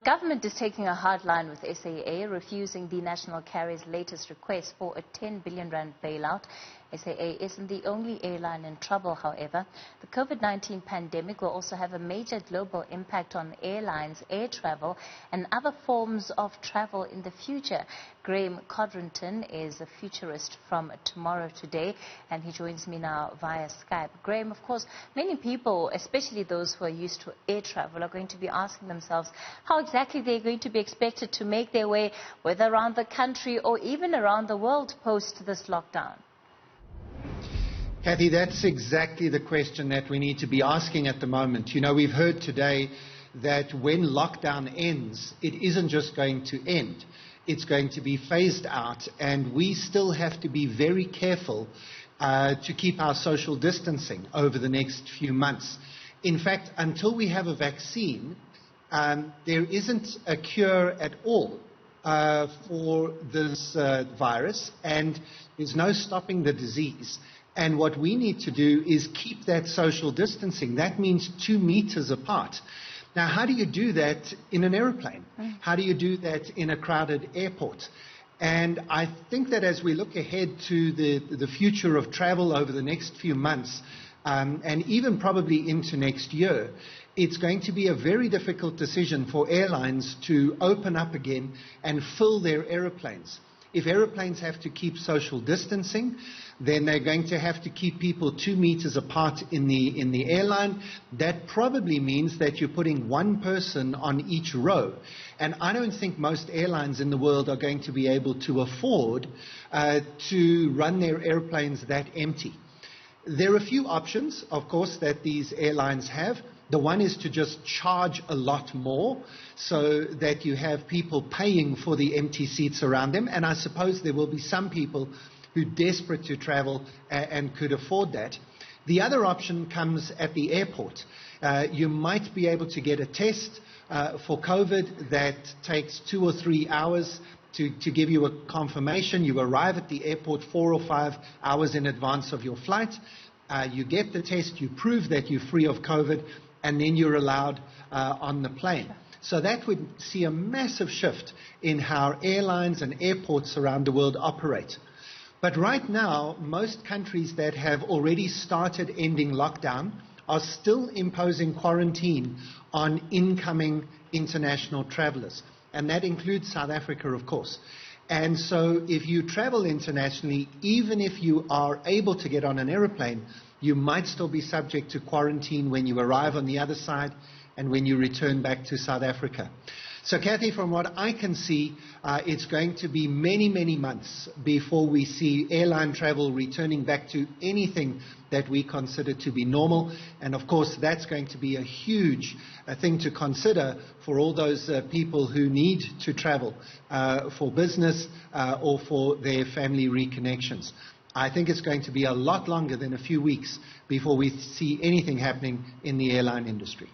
Government is taking a hard line with SAA, refusing the national carrier's latest request for a 10 billion rand bailout. SAA isn't the only airline in trouble, however. The COVID-19 pandemic will also have a major global impact on airlines, air travel and other forms of travel in the future. Graeme Codrington is a futurist from Tomorrow-Today, and he joins me now via Skype. Graeme, of course, many people, especially those who are used to air travel, are going to be asking themselves how exactly they're going to be expected to make their way, whether around the country or even around the world post this lockdown. Kathy, that's exactly the question that we need to be asking at the moment. You know, we've heard today that when lockdown ends, it isn't just going to end. It's going to be phased out, and we still have to be very careful to keep our social distancing over the next few months. In fact, until we have a vaccine, there isn't a cure at all for this virus, and there's no stopping the disease. And what we need to do is keep that social distancing. That means 2 meters apart. Now, how do you do that in an aeroplane? How do you do that in a crowded airport? And I think that as we look ahead to the future of travel over the next few months, and even probably into next year, it's going to be a very difficult decision for airlines to open up again and fill their aeroplanes. If aeroplanes have to keep social distancing, then they're going to have to keep people 2 meters apart in the airline. That probably means that you're putting 1 person on each row. And I don't think most airlines in the world are going to be able to afford to run their airplanes that empty. There are a few options, of course, that these airlines have. The one is to just charge a lot more so that you have people paying for the empty seats around them. And I suppose there will be some people who are desperate to travel and could afford that. The other option comes at the airport. You might be able to get a test for COVID that takes 2 or 3 hours to give you a confirmation. You arrive at the airport 4 or 5 hours in advance of your flight. You get the test, you prove that you're free of COVID, and then you're allowed on the plane. So that would see a massive shift in how airlines and airports around the world operate. But right now, most countries that have already started ending lockdown are still imposing quarantine on incoming international travelers. And that includes South Africa, of course. And so if you travel internationally, even if you are able to get on an aeroplane, you might still be subject to quarantine when you arrive on the other side and when you return back to South Africa. So, Kathy, from what I can see, it's going to be many, many months before we see airline travel returning back to anything that we consider to be normal. And, of course, that's going to be a huge thing to consider for all those people who need to travel for business or for their family reconnections. I think it's going to be a lot longer than a few weeks before we see anything happening in the airline industry.